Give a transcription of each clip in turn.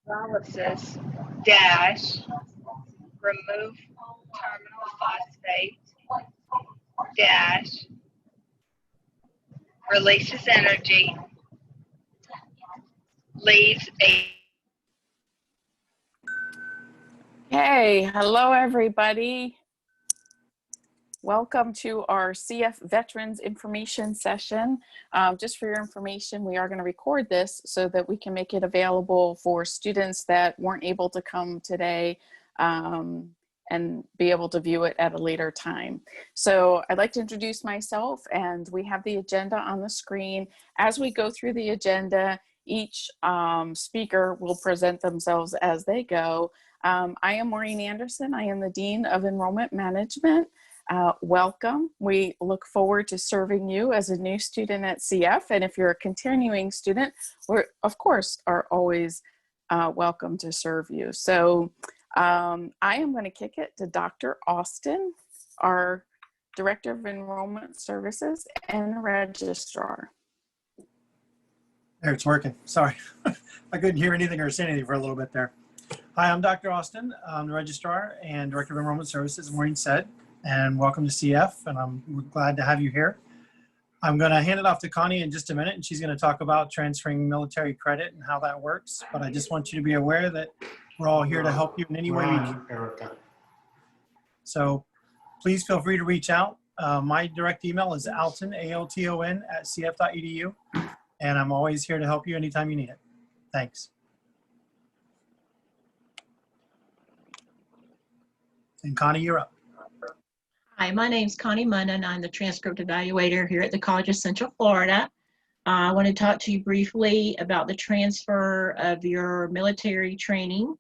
hydrolysis dash remove terminal phosphate dash releases energy, leaves a. Hey, hello everybody. Welcome to our CF Veterans Information Session. Just for your information, we are going to record this so that we can make it available for students that weren't able to come today and be able to view it at a later time. So I'd like to introduce myself, and we have the agenda on the screen. As we go through the agenda, each speaker will present themselves as they go. I am Maureen Anderson. I am the Dean of Enrollment Management. Welcome. We look forward to serving you as a new student at CF. And if you're a continuing student, we of course are always welcome to serve you. So I am going to kick it to Dr. Austin, our Director of Enrollment Services and Registrar. There, it's working. Sorry. I couldn't hear anything or see anything for a little bit there. Hi, I'm Dr. Austin. I'm the Registrar and Director of Enrollment Services, as Maureen said, and welcome to CF, and I'm glad to have you here. I'm going to hand it off to Connie in just a minute, and she's going to talk about transferring military credit and how that works, but I just want you to be aware that we're all here to help you in any way we can. So please feel free to reach out. My direct email is alton, A-L-T-O-N, @cf.edu, and I'm always here to help you anytime you need it. Thanks. And Connie, you're up. Hi, my name's Connie Munna, and I'm the transcript evaluator here at the College of Central Florida. I want to talk to you briefly about the transfer of your military training.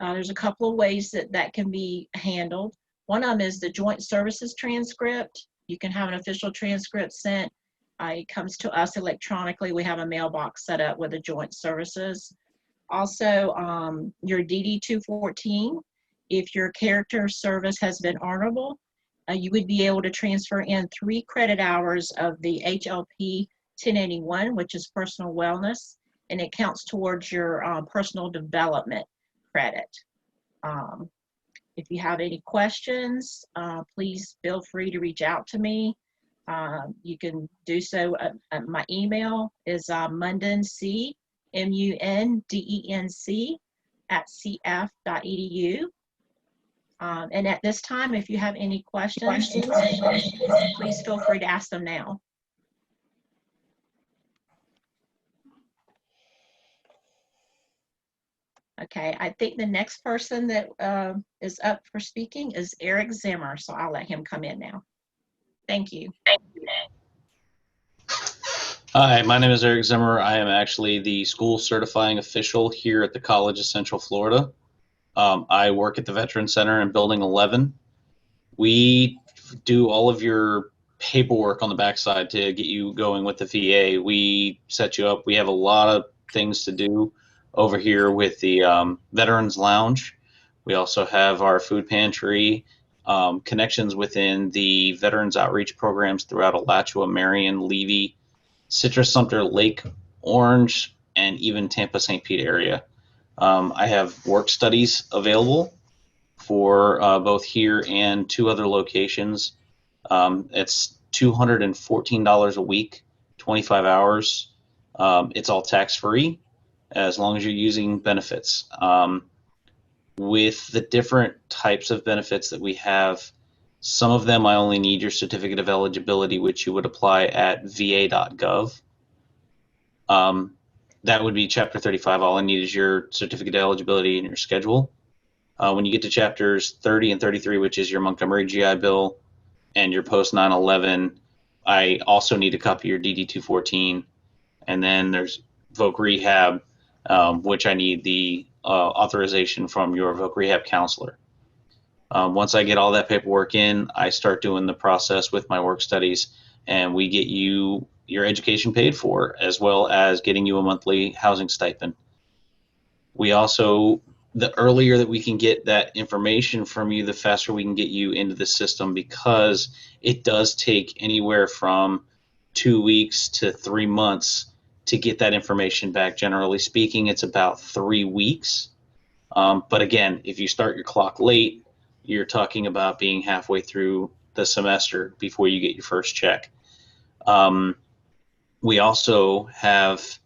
There's a couple of ways that can be handled. One of them is the Joint Services transcript. You can have an official transcript sent. It comes to us electronically. We have a mailbox set up with the Joint Services. Also, your DD-214, if your character service has been honorable, you would be able to transfer in 3 credit hours of the HLP 1081, which is personal wellness, and it counts towards your personal development credit. If you have any questions, please feel free to reach out to me. You can do so at my email is mundenc, M-U-N-D-E-N-C @cf.edu. And at this time, if you have any questions, please feel free to ask them now. Okay, I think the next person that is up for speaking is Eric Zimmer, so I'll let him come in now. Thank you. Hi, my name is Eric Zimmer. I am actually the school certifying official here at the College of Central Florida. I work at the Veterans Center in Building 11. We do all of your paperwork on the backside to get you going with the VA. We set you up. We have a lot of things to do over here with the Veterans Lounge. We also have our food pantry, connections within the Veterans Outreach programs throughout Alachua, Marion, Levy, Citrus, Sumter, Lake, Orange, and even Tampa, St. Pete area. I have work studies available for both here and 2 other locations. It's $214 a week, 25 hours. It's all tax-free as long as you're using benefits. With the different types of benefits that we have, some of them I only need your certificate of eligibility, which you would apply at va.gov. That would be Chapter 35. All I need is your certificate of eligibility and your schedule. When you get to Chapters 30 and 33, which is your Montgomery GI Bill and your post 9/11, I also need a copy of your DD-214. And then there's Voc Rehab, which I need the authorization from your Voc Rehab counselor. Once I get all that paperwork in, I start doing the process with my work studies, and we get you your education paid for, as well as getting you a monthly housing stipend. We also, the earlier that we can get that information from you, the faster we can get you into the system, because it does take anywhere from 2 weeks to 3 months to get that information back. Generally speaking, it's about 3 weeks. But again, if you start your clock late, you're talking about being halfway through the semester before you get your first check. We also have,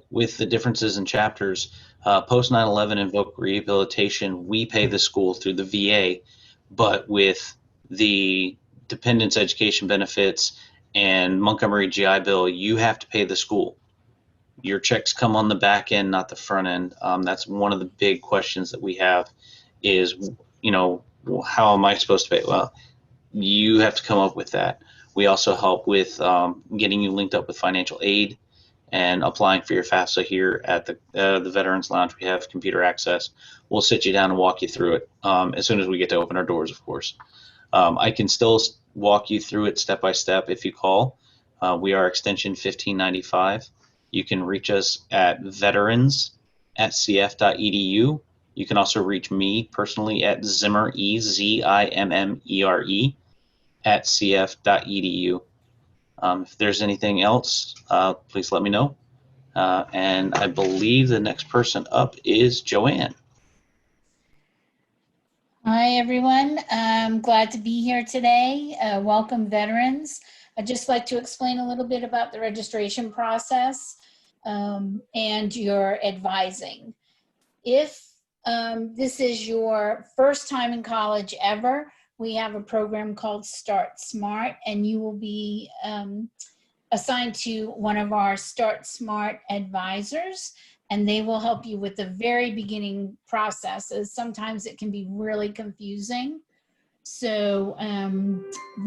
with the differences in chapters, post 9/11 and voc rehabilitation, we pay the school through the VA, but with the dependents education benefits and Montgomery GI Bill, you have to pay the school. Your checks come on the back end, not the front end. That's one of the big questions that we have is, how am I supposed to pay? Well, you have to come up with that. We also help with getting you linked up with financial aid and applying for your FAFSA here at the Veterans Lounge. We have computer access. We'll sit you down and walk you through it as soon as we get to open our doors, of course. I can still walk you through it step by step if you call. We are extension 1595. You can reach us at veterans@cf.edu. You can also reach me personally at Zimmer, Zimmere, @cf.edu. If there's anything else, please let me know. And I believe the next person up is Joanne. Hi, everyone. I'm glad to be here today. Welcome, veterans. I'd just like to explain a little bit about the registration process and your advising. If this is your first time in college ever, we have a program called Start Smart, and you will be assigned to one of our Start Smart advisors, and they will help you with the very beginning processes. Sometimes it can be really confusing. So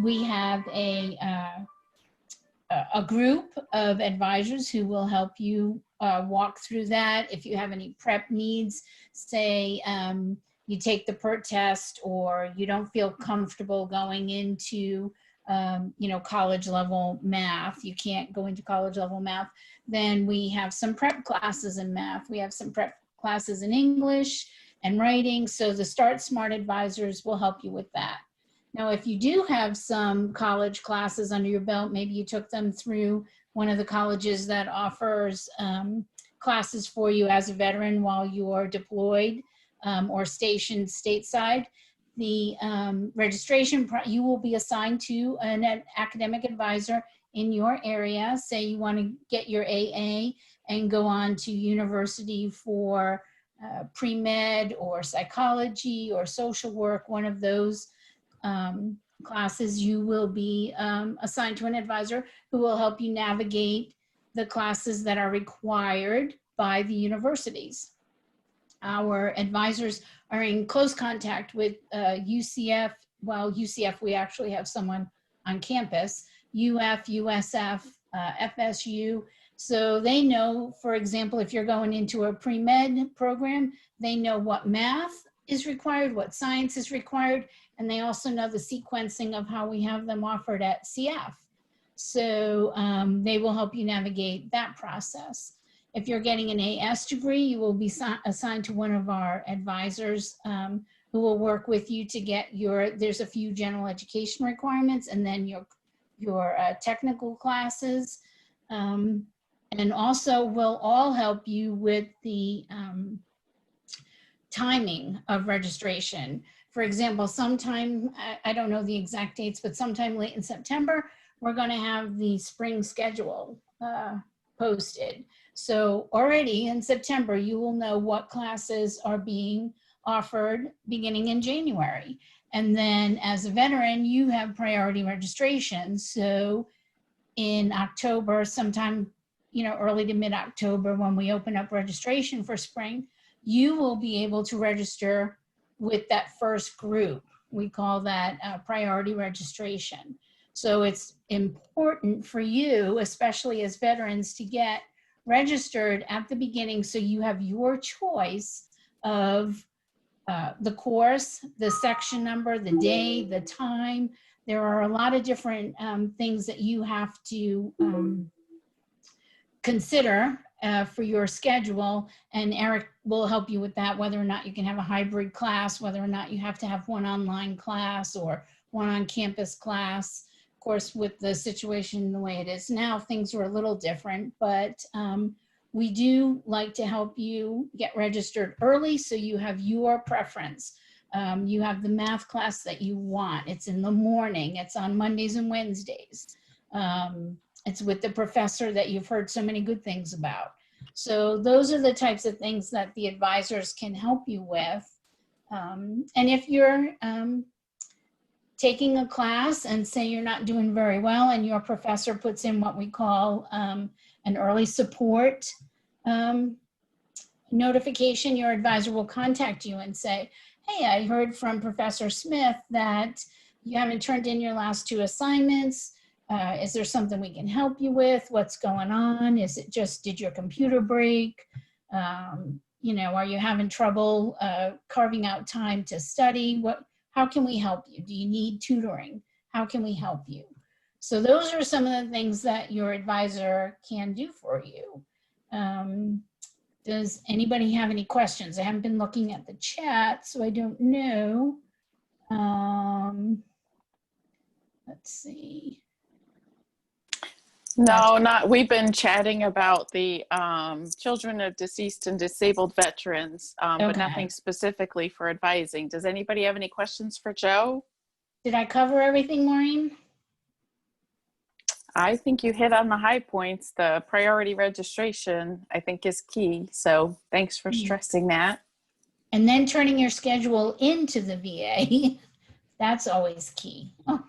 we have a group of advisors who will help you walk through that. If you have any prep needs, say you take the PERT test or you don't feel comfortable going into college level math, you can't go into college level math, then we have some prep classes in math. We have some prep classes in English and writing. So the Start Smart advisors will help you with that. Now, if you do have some college classes under your belt, maybe you took them through one of the colleges that offers classes for you as a veteran while you're deployed or stationed stateside, the registration, you will be assigned to an academic advisor in your area. Say you want to get your AA and go on to university for pre-med or psychology or social work, one of those classes, you will be assigned to an advisor who will help you navigate the classes that are required by the universities. Our advisors are in close contact with UCF. Well, UCF, we actually have someone on campus, UF, USF, FSU. So they know, for example, if you're going into a pre-med program, they know what math is required, what science is required, and they also know the sequencing of how we have them offered at CF. So they will help you navigate that process. If you're getting an AS degree, you will be assigned to one of our advisors who will work with you to get there's a few general education requirements and then your technical classes. And also will all help you with the timing of registration. For example, sometime, I don't know the exact dates, but sometime late in September, we're going to have the spring schedule posted. So already in September, you will know what classes are being offered beginning in January. And then as a veteran, you have priority registration. So in October, sometime, early to mid-October, when we open up registration for spring, you will be able to register with that first group. We call that priority registration. So it's important for you, especially as veterans, to get registered at the beginning so you have your choice of the course, the section number, the day, the time. There are a lot of different things that you have to consider for your schedule, and Eric will help you with that, whether or not you can have a hybrid class, whether or not you have to have one online class or one on-campus class. course, with the situation the way it is now, things are a little different, but we do like to help you get registered early so you have your preference. You have the math class that you want. It's in the morning. It's on Mondays and Wednesdays. It's with the professor that you've heard so many good things about. So those are the types of things that the advisors can help you with. And if you're taking a class and say you're not doing very well and your professor puts in what we call an early support notification, your advisor will contact you and say, hey, I heard from Professor Smith that you haven't turned in your last 2 assignments. Is there something we can help you with? What's going on? Is it just, did your computer break? You know, are you having trouble carving out time to study? How can we help you? Do you need tutoring? How can we help you? So those are some of the things that your advisor can do for you. Does anybody have any questions? I haven't been looking at the chat, so I don't know. Let's see. No, not. We've been chatting about the children of deceased and disabled veterans, but Okay. nothing specifically for advising. Does anybody have any questions for Joe? Did I cover everything, Maureen? I think you hit on the high points. The priority registration, I think, is key. So thanks for stressing that. And then turning your schedule into the VA, that's always key. Oh.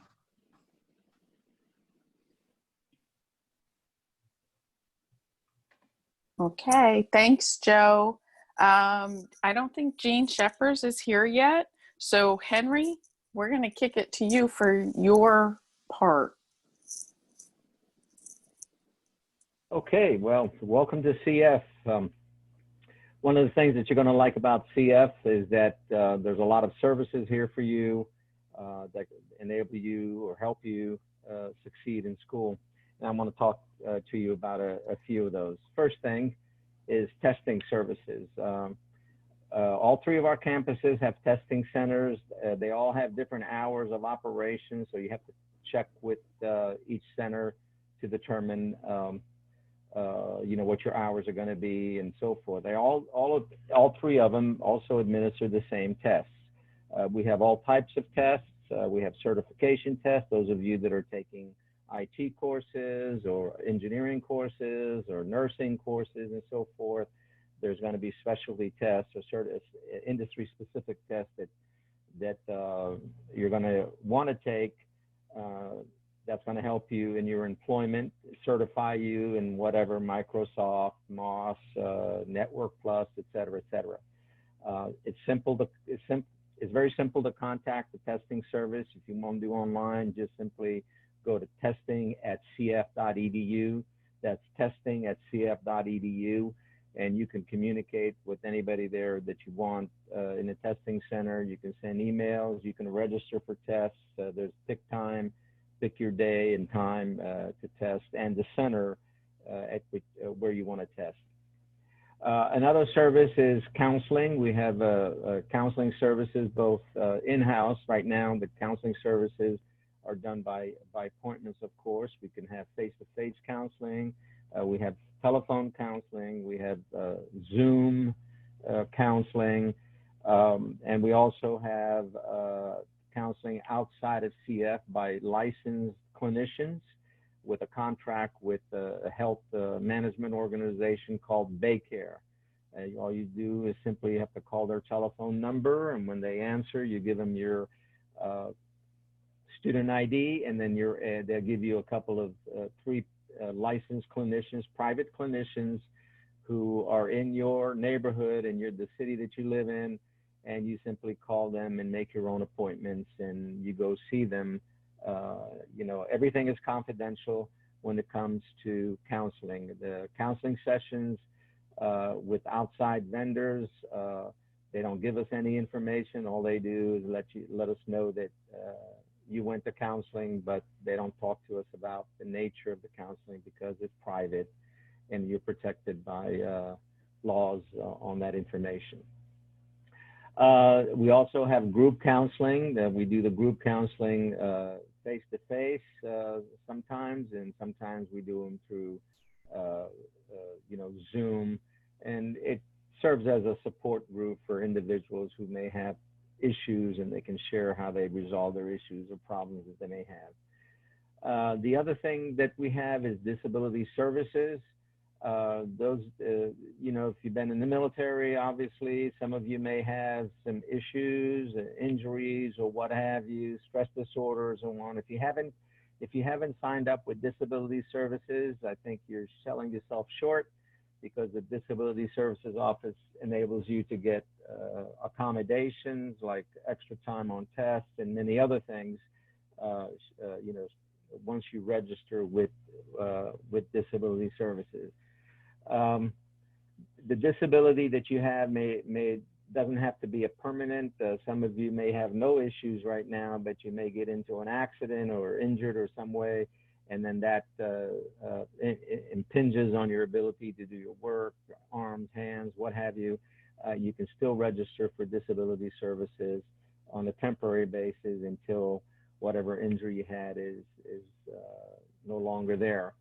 Okay, thanks, Joe. I don't think Jean Shepherd is here yet. So Henry, we're going to kick it to you for your part. Okay, well, welcome to CF. One of the things that you're going to like about CF is that there's a lot of services here for you that enable you or help you succeed in school. And I want to talk to you about a few of those. First thing is testing services. All 3 of our campuses have testing centers. They all have different hours of operation, so you have to check with each center to determine you know, what your hours are going to be and so forth. They all 3 of them also administer the same tests. We have all types of tests. We have certification tests. Those of you that are taking IT courses or engineering courses or nursing courses and so forth, there's going to be specialty tests or industry-specific tests that you're going to want to take. That's going to help you in your employment, certify you in whatever Microsoft, MOS, Network Plus, et cetera, et cetera. It's very simple to contact the testing service. If you want to do online, just simply go to testing@cf.edu. That's testing@cf.edu, and you can communicate with anybody there that you want in the testing center. You can send emails. You can register for tests. There's pick time. Pick your day and time to test, and the center at where you want to test. Another service is counseling. We have counseling services both in-house. Right now, the counseling services are done by appointments, of course. We can have face-to-face counseling. We have telephone counseling. We have Zoom counseling. And we also have counseling outside of CF by licensed clinicians with a contract with a health management organization called Baycare. All you do is simply have to call their telephone number, and when they answer, you give them your student ID, and then they'll give you a couple of 3 licensed clinicians, private clinicians who are in your neighborhood and the city that you live in, and you simply call them and make your own appointments, and you go see them. You know, everything is confidential when it comes to counseling. The counseling sessions with outside vendors, they don't give us any information. All they do is let us know that you went to counseling, but they don't talk to us about the nature of the counseling because it's private and you're protected by laws on that information. We also have group counseling. We do the group counseling face-to-face sometimes, and sometimes we do them through, Zoom. And it serves as a support group for individuals who may have issues, and they can share how they resolve their issues or problems that they may have. The other thing that we have is disability services. If you've been in the military, obviously, some of you may have some issues, injuries, or what have you, stress disorders and on. If you haven't signed up with disability services, I think you're selling yourself short, because the Disability Services Office enables you to get accommodations like extra time on tests and many other things, once you register with disability services. The disability that you have doesn't have to be a permanent. Some of you may have no issues right now, but you may get into an accident or injured or some way, and then that impinges on your ability to do your work, your arms, hands, what have you. You can still register for disability services on a temporary basis until whatever injury you had is no longer there.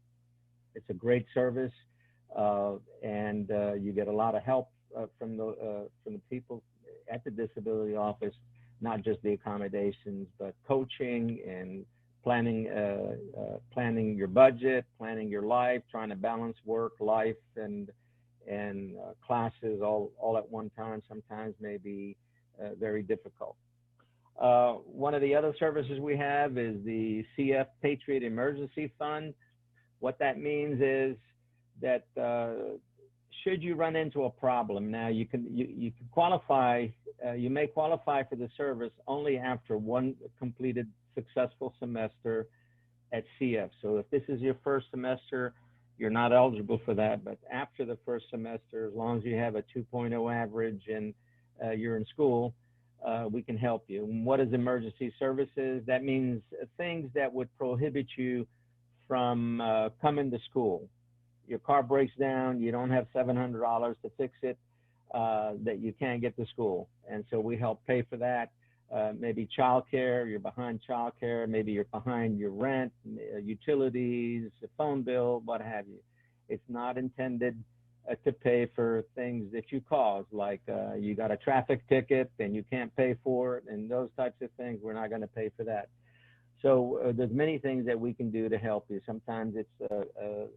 It's a great service, and you get a lot of help from the people at the disability office, not just the accommodations, but coaching and planning your budget, planning your life, trying to balance work, life, and classes all at one time sometimes may be very difficult. One of the other services we have is the CF Patriot Emergency Fund. What that means is that should you run into a problem, now you can qualify, you may qualify for the service only after one completed successful semester at CF. So if this is your first semester, you're not eligible for that, but after the first semester, as long as you have a 2.0 average and you're in school, we can help you. And what is emergency services? That means things that would prohibit you from coming to school. Your car breaks down, you don't have $700 to fix it, that you can't get to school. And so we help pay for that. Maybe childcare, you're behind childcare, maybe you're behind your rent, utilities, a phone bill, what have you. It's not intended to pay for things that you cause, like you got a traffic ticket and you can't pay for it, and those types of things. We're not going to pay for that. So there's many things that we can do to help you. Sometimes it's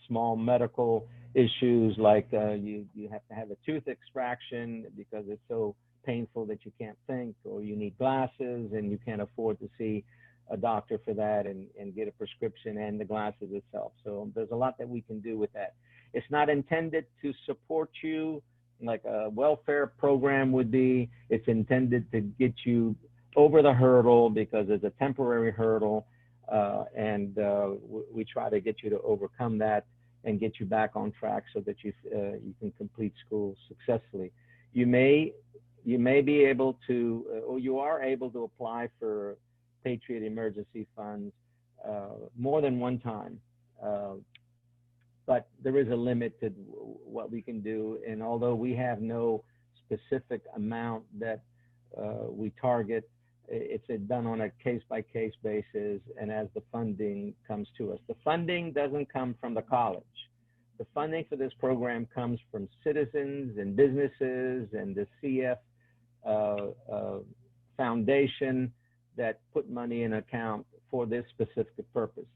small medical issues, like you have to have a tooth extraction because it's so painful that you can't think, or you need glasses and you can't afford to see a doctor for that and get a prescription and the glasses itself. So there's a lot that we can do with that. It's not intended to support you like a welfare program would be. It's intended to get you over the hurdle, because it's a temporary hurdle, and we try to get you to overcome that and get you back on track so that you can complete school successfully. You may be able to, or you are able to apply for Patriot Emergency Funds more than one time. But there is a limit to what we can do. And although we have no specific amount that we target, it's done on a case-by-case basis and as the funding comes to us. The funding doesn't come from the college. The funding for this program comes from citizens and businesses and the CF Foundation that put money in account for this specific purpose.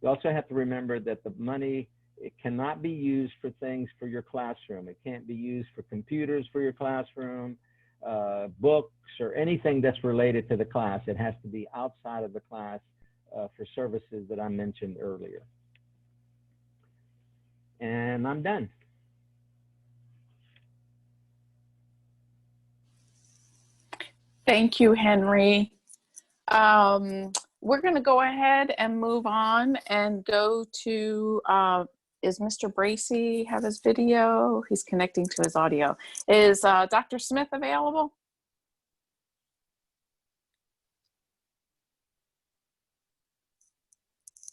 You also have to remember that the money, it cannot be used for things for your classroom. It can't be used for computers for your classroom, books, or anything that's related to the class. It has to be outside of the class for services that I mentioned earlier. And I'm done. Thank you, Henry. We're going to go ahead and move on and go to, is Mr. Bracey have his video? He's connecting to his audio. Is Dr. Smith available?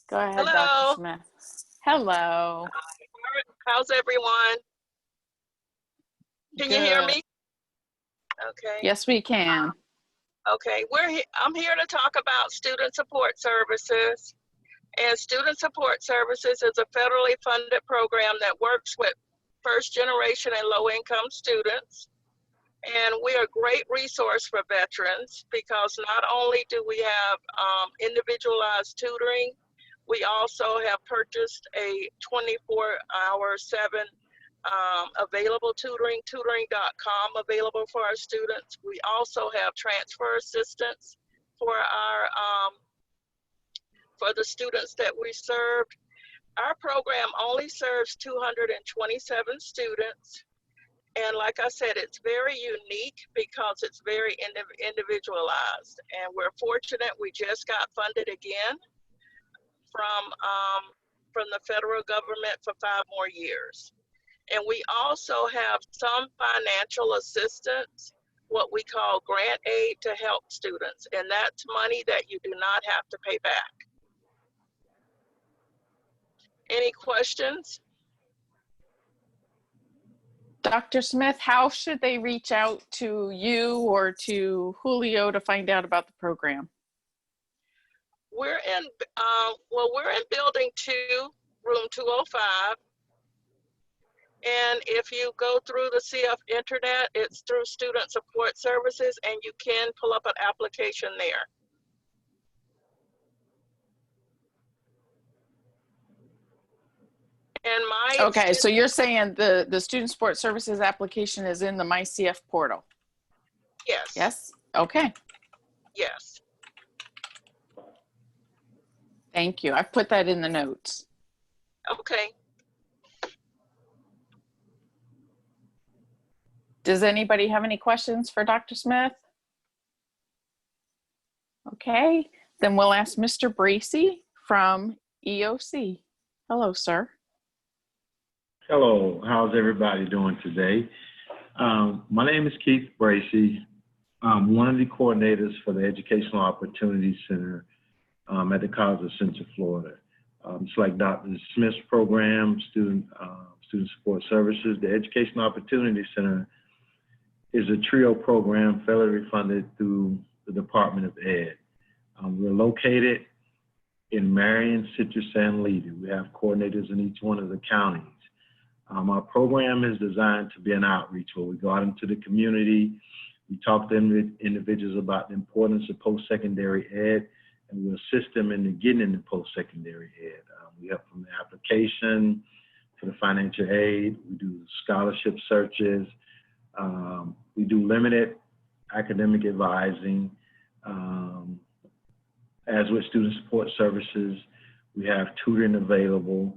Go ahead, Hello. Dr. Smith. Hello. How's everyone? Can you hear Good. me? Okay. Yes, we can. Okay, I'm here to talk about student support services. And student support services is a federally funded program that works with first generation and low income students. And we're a great resource for veterans because not only do we have individualized tutoring, we also have purchased a 24/7 available tutoring, tutoring.com available for our students. We also have transfer assistance for for the students that we served. Our program only serves 227 students. And like I said, it's very unique because it's very individualized. And we're fortunate we just got funded again from the federal government for 5 more years. And we also have some financial assistance, what we call grant aid to help students. And that's money that you do not have to pay back. Any questions? Dr. Smith, how should they reach out to you or to Julio to find out about the program? We're in, we're in building 2, room 205. And if you go through the CF internet, it's through Student Support Services, and you can pull up an application there. And okay, so you're saying the Student Support Services application is in the MyCF portal? Yes. Yes? Okay. Yes. Thank you. I've put that in the notes. Okay. Does anybody have any questions for Dr. Smith? Okay, then we'll ask Mr. Bracey from EOC. Hello, sir. Hello, how's everybody doing today? My name is Keith Bracey. I'm one of the coordinators for the Educational Opportunity Center at the College of Central Florida. It's like Dr. Smith's program, Student Support Services. The Educational Opportunity Center is a trio program federally funded through the Department of Ed. We're located in Marion, Citrus, and Levy. We have coordinators in each one of the counties. Our program is designed to be an outreach where we go out into the community, we talk to individuals about the importance of post-secondary ed, and we assist them in getting into post-secondary ed. We help from the application to the financial aid. We do scholarship searches. We do limited academic advising. As with student support services, we have tutoring available.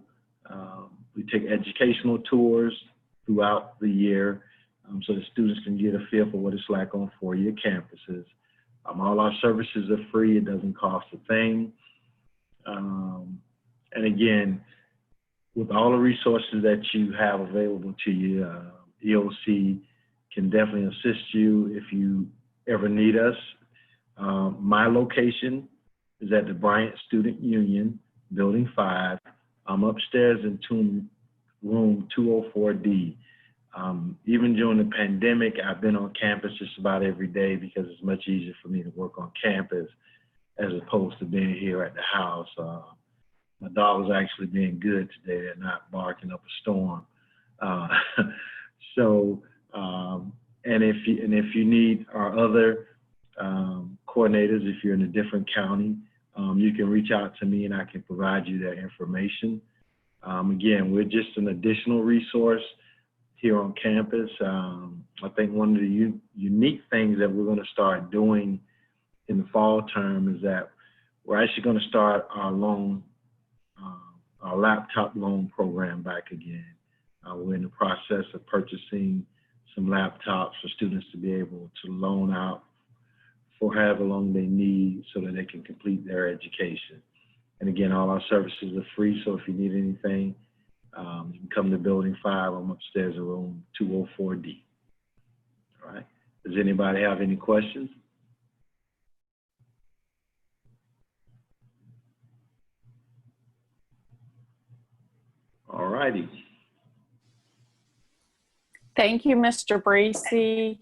We take educational tours throughout the year so the students can get a feel for what it's like on 4-year campuses. All our services are free. It doesn't cost a thing. And again, with all the resources that you have available to you, EOC can definitely assist you if you ever need us. My location is at the Bryant Student Union, Building 5. I'm upstairs in room 204D. Even during the pandemic, I've been on campus just about every day because it's much easier for me to work on campus as opposed to being here at the house. My dog is actually being good today. They're not barking up a storm. And if you need our other coordinators, if you're in a different county, you can reach out to me and I can provide you that information. Again, we're just an additional resource here on campus. I think one of the unique things that we're going to start doing in the fall term is that we're actually going to start our laptop loan program back again. We're in the process of purchasing some laptops for students to be able to loan out for however long they need so that they can complete their education. And again, all our services are free, so if you need anything, you can come to Building 5. I'm upstairs in room 204D. All right. Does anybody have any questions? All righty. Thank you, Mr. Bracey.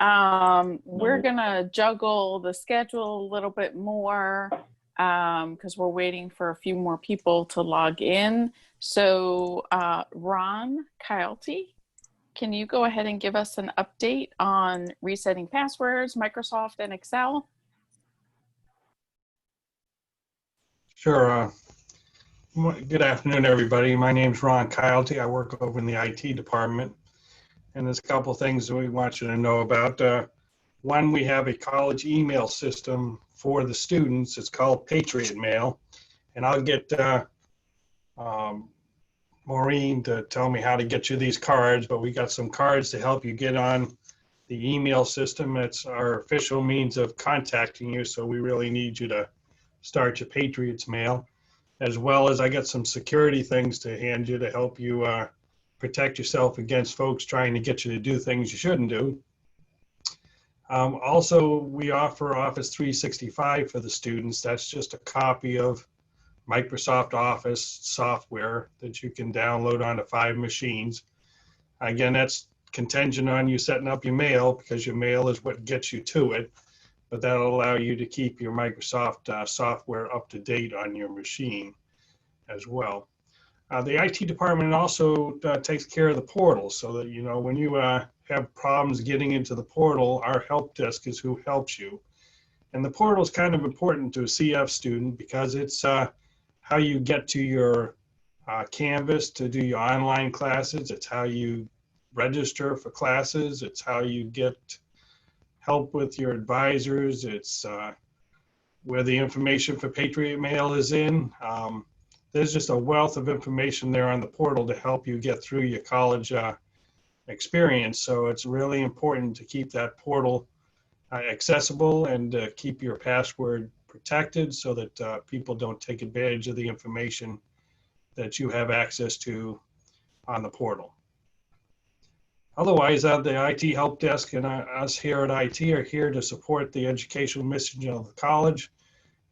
We're gonna juggle the schedule a little bit more because we're waiting for a few more people to log in. So Ron Coyote, can you go ahead and give us an update on resetting passwords, Microsoft and Excel? Sure. Good afternoon, everybody. My name's Ron Coyote. I work over in the IT department. And there's a couple of things that we want you to know about. One, we have a college email system for the students. It's called Patriot Mail. And I'll get Maureen to tell me how to get you these cards, but we got some cards to help you get on the email system. It's our official means of contacting you, so we really need you to start your Patriots Mail. As well as I got some security things to hand you to help you protect yourself against folks trying to get you to do things you shouldn't do. Also, we offer Office 365 for the students. That's just a copy of Microsoft Office software that you can download onto 5 machines. Again, that's contingent on you setting up your mail, because your mail is what gets you to it, but that'll allow you to keep your Microsoft software up to date on your machine as well. The IT department also takes care of the portal, so that, you know, when you have problems getting into the portal, our help desk is who helps you. And the portal is kind of important to a CF student because it's how you get to your Canvas to do your online classes. It's how you register for classes. It's how you get help with your advisors. It's where the information for Patriot Mail is in. There's just a wealth of information there on the portal to help you get through your college experience. So it's really important to keep that portal accessible and keep your password protected so that people don't take advantage of the information that you have access to on the portal. Otherwise, the IT help desk and us here at IT are here to support the educational mission of the college.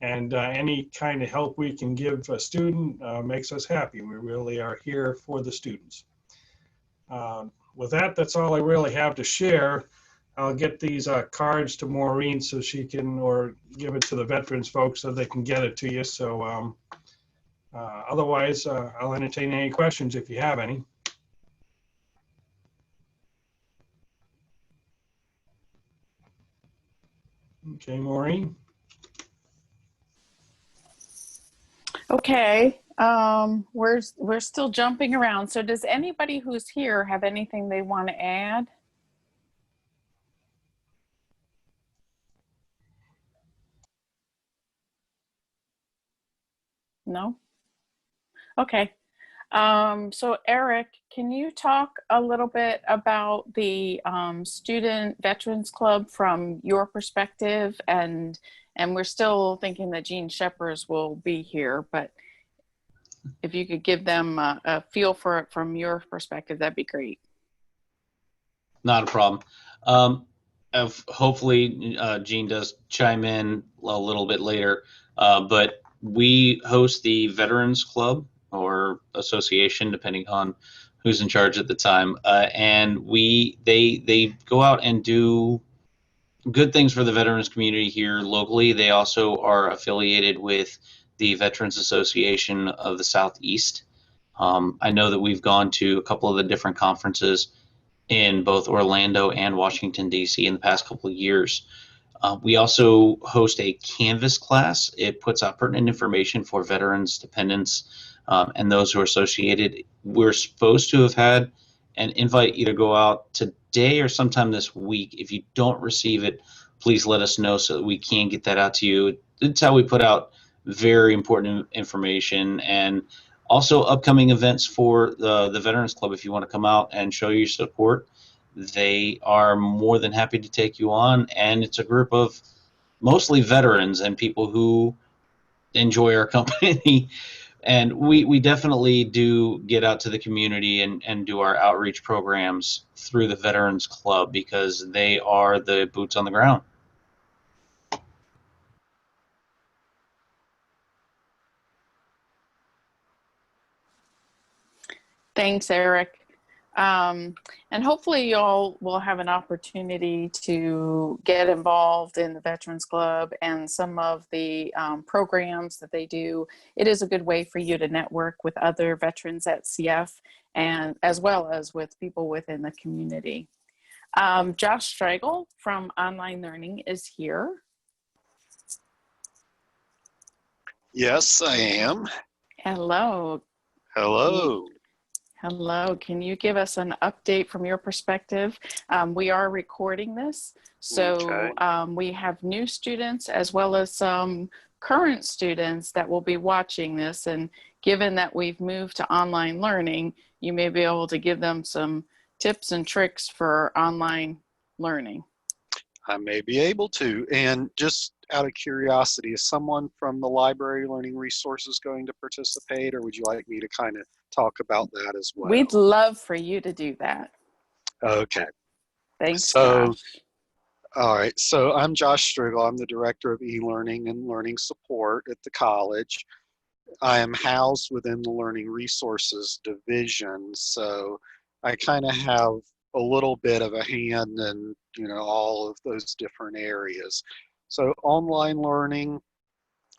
And any kind of help we can give a student makes us happy. We really are here for the students. With that, that's all I really have to share. I'll get these cards to Maureen so she can, or give it to the veterans folks so they can get it to you. So otherwise, I'll entertain any questions if you have any. Okay, Maureen. Okay, we're still jumping around. So does anybody who's here have anything they want to add? No? Okay. So Eric, can you talk a little bit about the Student Veterans Club from your perspective? And we're still thinking that Gene Shephers will be here, but if you could give them a feel for it from your perspective, that'd be great. Not a problem. Hopefully Gene does chime in a little bit later, but we host the Veterans Club or association, depending on who's in charge at the time, and they go out and do good things for the veterans community here locally. They also are affiliated with the Veterans Association of the Southeast. I know that we've gone to a couple of the different conferences in both Orlando and Washington, D.C. in the past couple of years. We also host a Canvas class. It puts out pertinent information for veterans, dependents, and those who are associated. We're supposed to have had an invite either go out today or sometime this week. If you don't receive it, please let us know so that we can get that out to you. It's how we put out very important information, and also upcoming events for the Veterans Club. If you want to come out and show your support, they are more than happy to take you on. And it's a group of mostly veterans and people who enjoy our company. And we definitely do get out to the community and do our outreach programs through the Veterans Club because they are the boots on the ground. Thanks, Eric. And hopefully y'all will have an opportunity to get involved in the Veterans Club and some of the programs that they do. It is a good way for you to network with other veterans at CF and as well as with people within the community. Josh Stragel from Online Learning is here. Yes, I am. Hello. Hello. Hello. Can you give us an update from your perspective? We are recording this, so Okay. we have new students as well as some current students that will be watching this. And given that we've moved to online learning, you may be able to give them some tips and tricks for online learning. I may be able to. And just out of curiosity, is someone from the library learning resources going to participate, or would you like me to kind of talk about that as well? We'd love for you to do that. Okay. Thanks, So, Josh. all right. So I'm Josh Strigel. I'm the Director of E-Learning and Learning Support at the college. I am housed within the Learning Resources Division, so I kind of have a little bit of a hand in, all of those different areas. So online learning,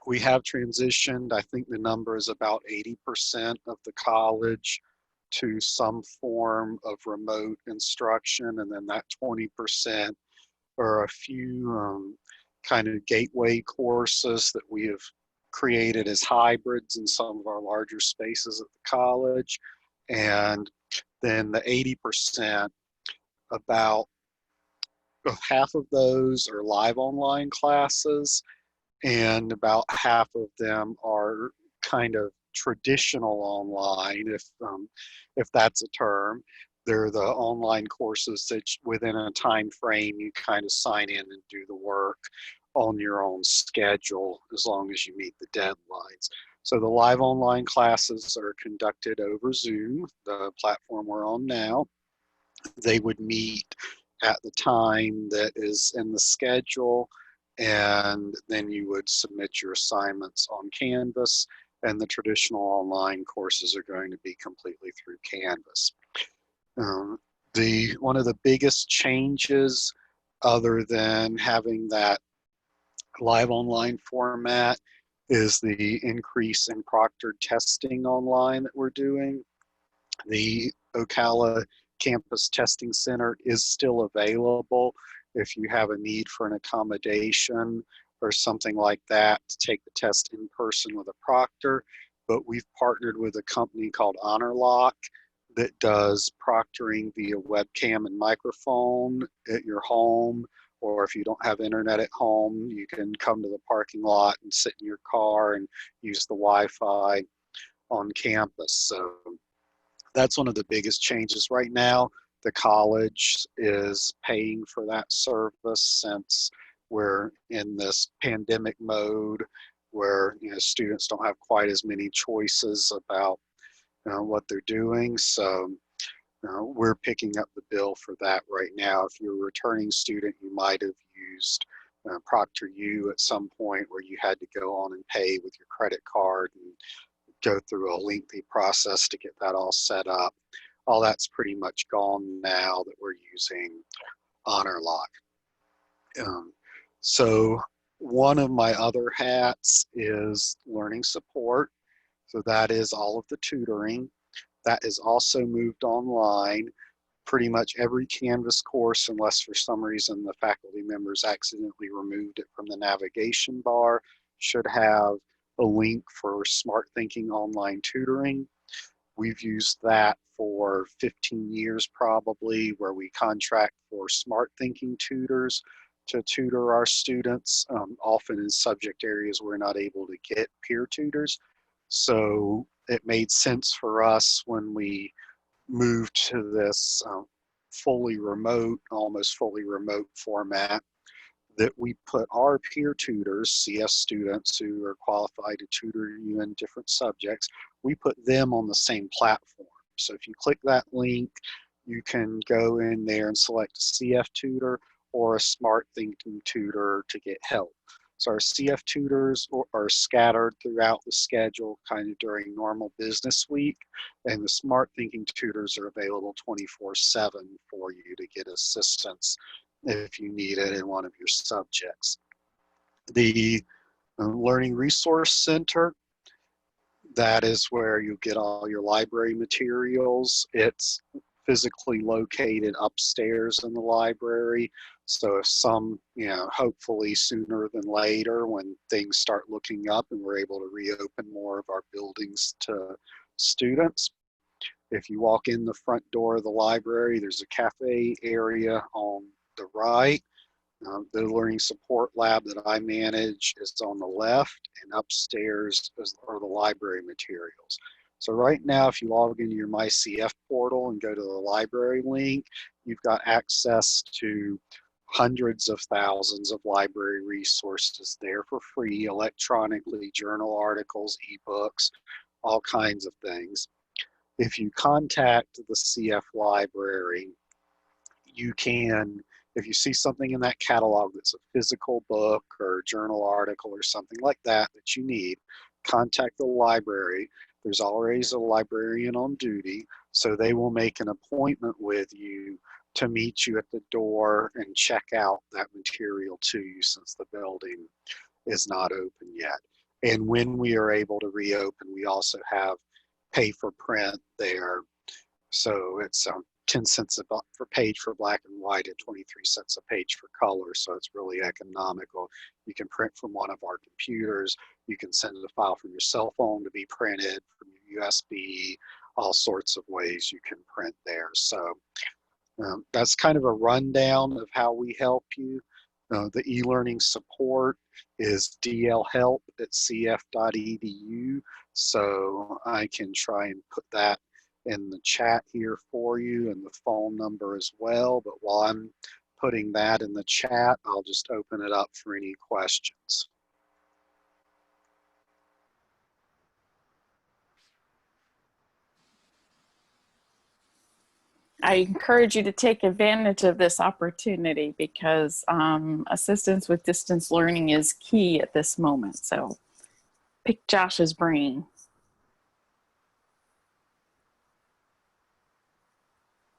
we have transitioned. I think the number is about 80% of the college to some form of remote instruction, and then that 20% are a few kind of gateway courses that we have created as hybrids in some of our larger spaces at the college. And then the 80%, about half of those are live online classes, and about half of them are kind of traditional online, if that's a term. They're the online courses that within a time frame you kind of sign in and do the work on your own schedule as long as you meet the deadlines. So the live online classes are conducted over Zoom, the platform we're on now. They would meet at the time that is in the schedule, and then you would submit your assignments on Canvas, and the traditional online courses are going to be completely through Canvas. One of the biggest changes, other than having that live online format, is the increase in proctored testing online that we're doing. The Ocala Campus Testing Center is still available if you have a need for an accommodation or something like that to take the test in person with a proctor. But we've partnered with a company called HonorLock that does proctoring via webcam and microphone at your home, or if you don't have internet at home, you can come to the parking lot and sit in your car and use the Wi-Fi on campus. So that's one of the biggest changes right now. The college is paying for that service since we're in this pandemic mode where students don't have quite as many choices about what they're doing. So we're picking up the bill for that right now. If you're a returning student, you might have used ProctorU at some point where you had to go on and pay with your credit card and go through a lengthy process to get that all set up. All that's pretty much gone now that we're using HonorLock. So one of my other hats is learning support. So that is all of the tutoring. That is also moved online. Pretty much every Canvas course, unless for some reason the faculty members accidentally removed it from the navigation bar, should have a link for Smart Thinking Online Tutoring. We've used that for 15 years probably, where we contract for Smart Thinking tutors to tutor our students, often in subject areas we're not able to get peer tutors. So it made sense for us when we moved to this fully remote, almost fully remote format, that we put our peer tutors, CS students who are qualified to tutor you in different subjects, we put them on the same platform. So if you click that link, you can go in there and select a CF tutor or a Smart Thinking tutor to get help. So our CF tutors are scattered throughout the schedule kind of during normal business week, and the Smart Thinking tutors are available 24/7 for you to get assistance if you need it in one of your subjects. The Learning Resource Center, that is where you get all your library materials. It's physically located upstairs in the library. So if hopefully sooner than later, when things start looking up and we're able to reopen more of our buildings to students, if you walk in the front door of the library, there's a cafe area on the right. The Learning Support Lab that I manage is on the left, and upstairs are the library materials. So right now, if you log into your MyCF portal and go to the library link, you've got access to hundreds of thousands of library resources there for free, electronically, journal articles, ebooks, all kinds of things. If you contact the CF library, you can, if you see something in that catalog that's a physical book or journal article or something like that that you need, contact the library. There's always a librarian on duty, so they will make an appointment with you to meet you at the door and check out that material to you, since the building is not open yet. And when we are able to reopen, we also have pay for print there. So it's 10 cents per page for black and white and 23 cents a page for color. So it's really economical. You can print from one of our computers. You can send a file from your cell phone to be printed from your USB, all sorts of ways you can print there. So that's kind of a rundown of how we help you. The e-learning support is dlhelp@cf.edu. So I can try and put that in the chat here for you, and the phone number as well. But while I'm putting that in the chat, I'll just open it up for any questions. I encourage you to take advantage of this opportunity because assistance with distance learning is key at this moment. So pick Josh's brain.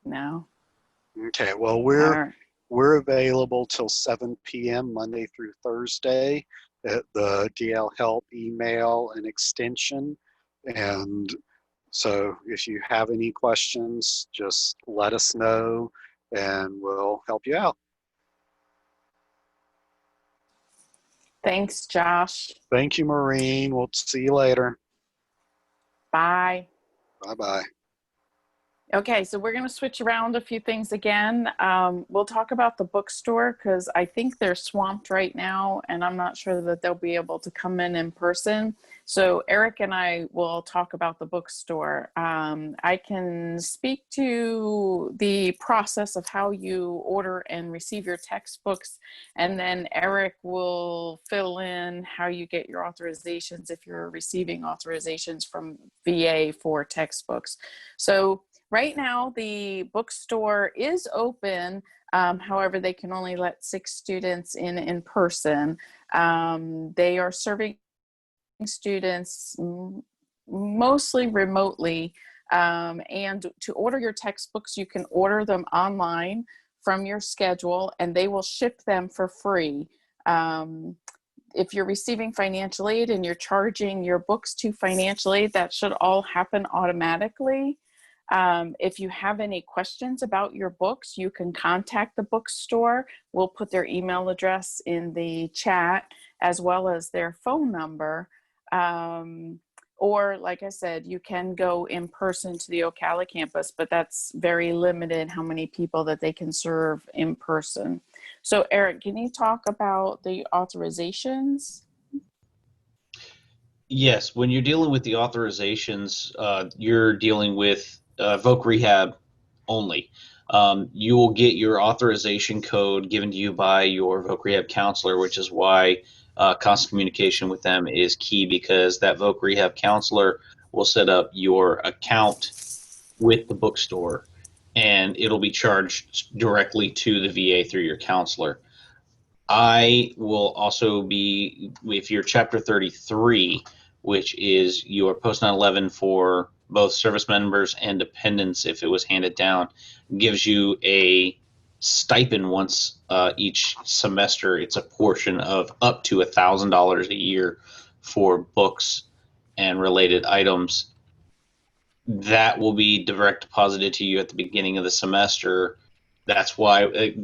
No. Okay, well, we're available till 7 p.m. Monday through Thursday at the DL Help email and extension. And so if you have any questions, just let us know and we'll help you out. Thanks, Josh. Thank you, Maureen. We'll see you later. Bye. Bye-bye. Okay, so we're going to switch around a few things again. We'll talk about the bookstore because I think they're swamped right now and I'm not sure that they'll be able to come in person. So Eric and I will talk about the bookstore. I can speak to the process of how you order and receive your textbooks, and then Eric will fill in how you get your authorizations if you're receiving authorizations from VA for textbooks. So right now, the bookstore is open. However, they can only let 6 students in person. They are serving students mostly remotely. And to order your textbooks, you can order them online from your schedule, and they will ship them for free. If you're receiving financial aid and you're charging your books to financial aid, that should all happen automatically. If you have any questions about your books, you can contact the bookstore. We'll put their email address in the chat as well as their phone number. Or like I said, you can go in person to the Ocala campus, but that's very limited how many people that they can serve in person. So Eric, can you talk about the authorizations? Yes, when you're dealing with the authorizations, you're dealing with voc rehab only. You will get your authorization code given to you by your voc rehab counselor, which is why constant communication with them is key, because that voc rehab counselor will set up your account with the bookstore and it'll be charged directly to the VA through your counselor. I will also be, if you're Chapter 33, which is your post 9/11 for both service members and dependents, if it was handed down, gives you a stipend once each semester. It's a portion of up to $1,000 a year for books and related items. That will be direct deposited to you at the beginning of the semester. That's why,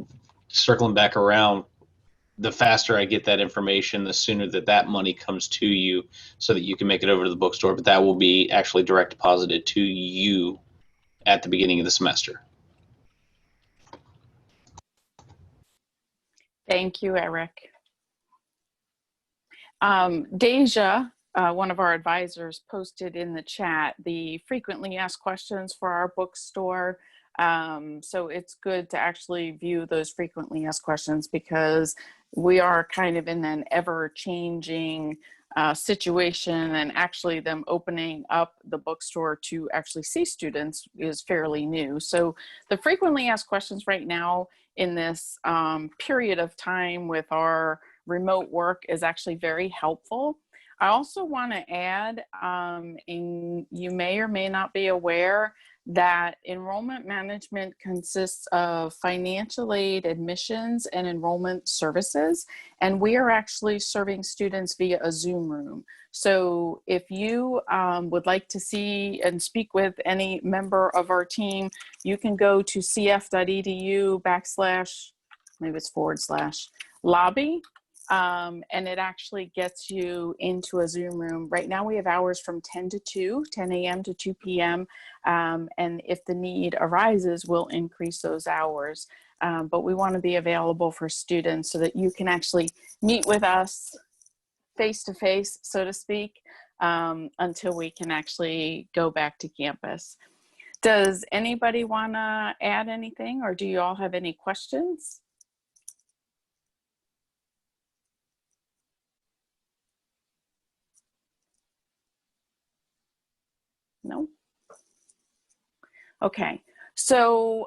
circling back around, the faster I get that information, the sooner that money comes to you so that you can make it over to the bookstore. But that will be actually direct deposited to you at the beginning of the semester. Thank you, Eric. Deja, one of our advisors, posted in the chat the frequently asked questions for our bookstore. So it's good to actually view those frequently asked questions because we are kind of in an ever-changing situation, and actually them opening up the bookstore to actually see students is fairly new. So the frequently asked questions right now in this period of time with our remote work is actually very helpful. I also want to add, and you may or may not be aware, that enrollment management consists of financial aid, admissions, and enrollment services. And we are actually serving students via a Zoom room. So if you would like to see and speak with any member of our team, you can go to cf.edu/ maybe it's /lobby. And it actually gets you into a Zoom room. Right now we have hours from 10 to 2, 10 a.m. to 2 p.m. And if the need arises, we'll increase those hours. But we want to be available for students so that you can actually meet with us face to face, so to speak, until we can actually go back to campus. Does anybody want to add anything, or do you all have any questions? No? Okay, so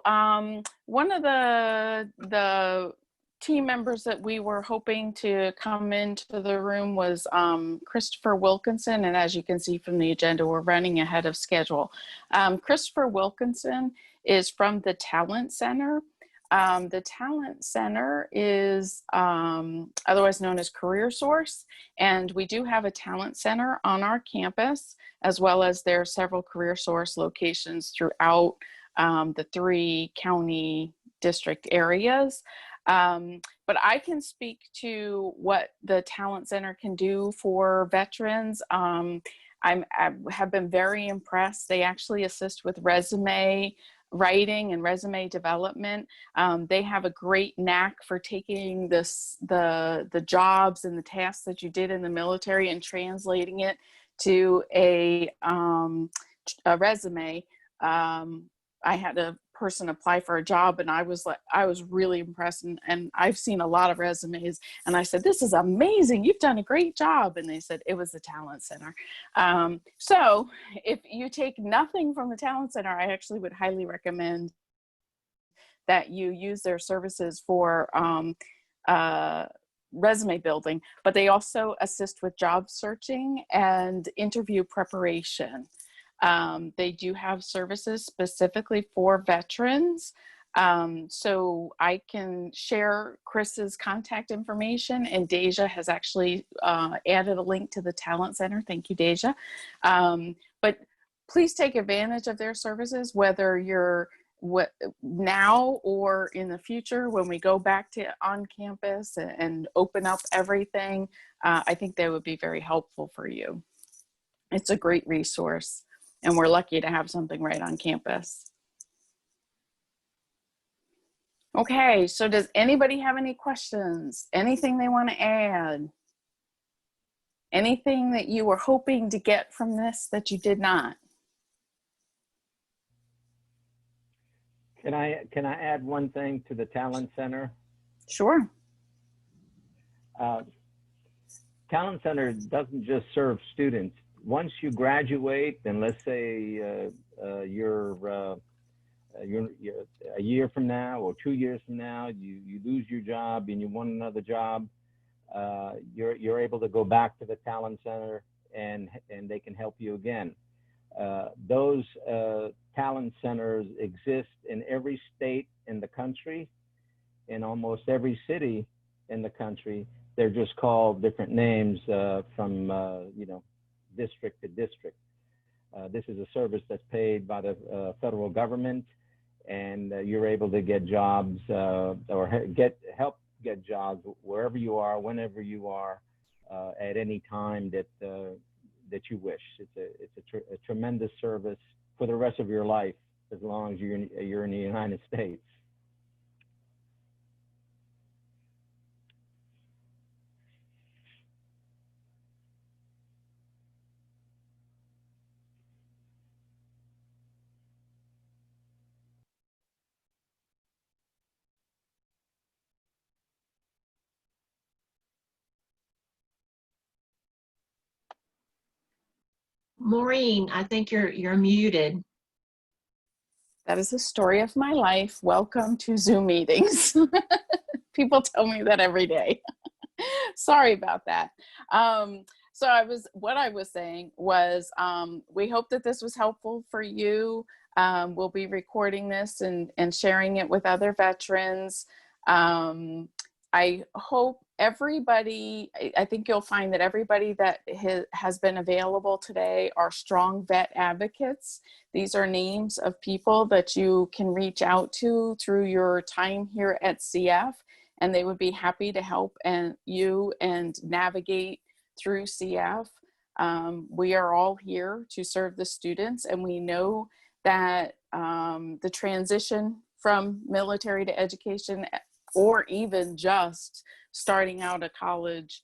one of the team members that we were hoping to come into the room was Christopher Wilkinson, and as you can see from the agenda, we're running ahead of schedule. Christopher Wilkinson is from the Talent Center. The Talent Center is otherwise known as Career Source, and we do have a Talent Center on our campus, as well as there are several Career Source locations throughout the 3 county district areas. But I can speak to what the Talent Center can do for veterans. I have been very impressed. They actually assist with resume writing and resume development. They have a great knack for taking the jobs and the tasks that you did in the military and translating it to a resume. I had a person apply for a job, and I was really impressed, and I've seen a lot of resumes, and I said, "This is amazing, you've done a great job," and they said it was the Talent Center. So if you take nothing from the Talent Center, I actually would highly recommend that you use their services for resume building, but they also assist with job searching and interview preparation. They do have services specifically for veterans. So I can share Chris's contact information, and Deja has actually added a link to the Talent Center. Thank you, Deja. But please take advantage of their services, whether you're now or in the future when we go back to on campus and open up everything. I think they would be very helpful for you. It's a great resource, and we're lucky to have something right on campus. Okay, so does anybody have any questions? Anything they want to add? Anything that you were hoping to get from this that you did not? Can I add one thing to the Talent Center? Sure. Talent Center doesn't just serve students. Once you graduate, and let's say you're you're a year from now or 2 years from now, you lose your job and you want another job, you're able to go back to the Talent Center and they can help you again. Those talent centers exist in every state in the country, in almost every city in the country. They're just called different names from district to district. This is a service that's paid by the federal government, and you're able to get jobs or help get jobs wherever you are, whenever you are, at any time that you wish. It's a tremendous service for the rest of your life, as long as you're in the United States. Maureen, I think you're muted. That is the story of my life. Welcome to Zoom meetings. People tell me that every day. Sorry about that. What I was saying was, we hope that this was helpful for you. We'll be recording this and sharing it with other veterans. I hope everybody, I think you'll find that everybody that has been available today are strong vet advocates. These are names of people that you can reach out to through your time here at CF, and they would be happy to help you and navigate through CF. We are all here to serve the students, and we know that the transition from military to education, or even just starting out a college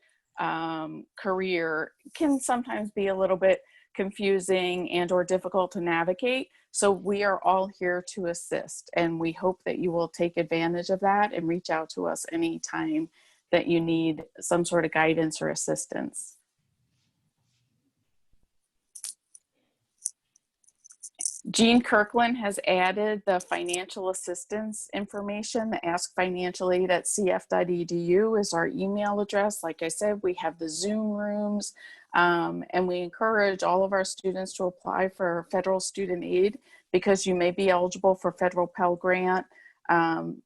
career, can sometimes be a little bit confusing and or difficult to navigate. So we are all here to assist, and we hope that you will take advantage of that and reach out to us anytime that you need some sort of guidance or assistance. Jean Kirkland has added the financial assistance information. The askfinancialaid@cf.edu is our email address. Like I said, we have the Zoom rooms, and we encourage all of our students to apply for federal student aid, because you may be eligible for federal Pell Grant,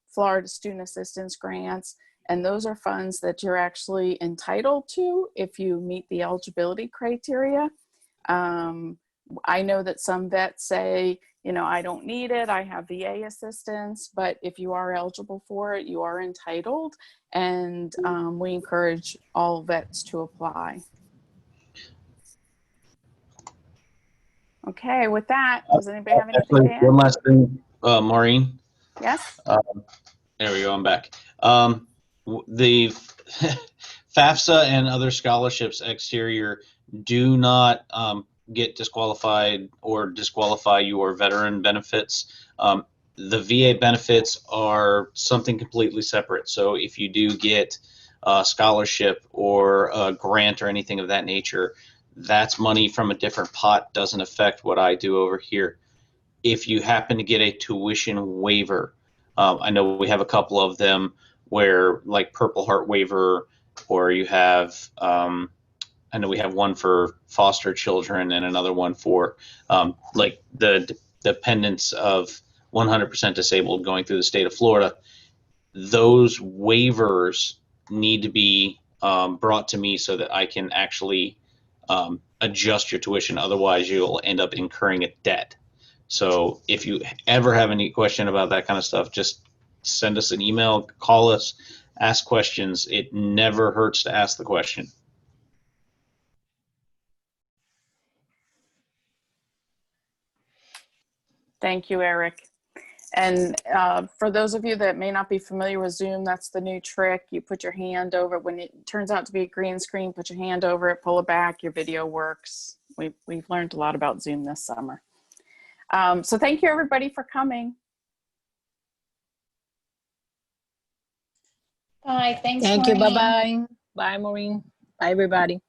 Florida Student Assistance Grants, and those are funds that you're actually entitled to if you meet the eligibility criteria. I know that some vets say, I don't need it, I have VA assistance, but if you are eligible for it, you are entitled, and we encourage all vets to apply. Okay, with that, does anybody have anything to add? One last thing, Maureen. Yes? There we go, I'm back. The FAFSA and other scholarships exterior do not get disqualified or disqualify your veteran benefits. The VA benefits are something completely separate. So if you do get a scholarship or a grant or anything of that nature, that's money from a different pot, doesn't affect what I do over here. If you happen to get a tuition waiver, I know we have a couple of them where, like Purple Heart waiver, or you have, I know we have one for foster children and another one for like the dependents of 100% disabled going through the state of Florida. Those waivers need to be brought to me so that I can actually adjust your tuition. Otherwise, you'll end up incurring a debt. So if you ever have any question about that kind of stuff, just send us an email, call us, ask questions. It never hurts to ask the question. Thank you, Eric. And for those of you that may not be familiar with Zoom, that's the new trick. You put your hand over it. When it turns out to be a green screen, put your hand over it, pull it back, your video works. We've learned a lot about Zoom this summer. So thank you, everybody, for coming. Bye. Thanks, Thank you. Maureen. Bye-bye. Bye, Maureen. Bye, everybody.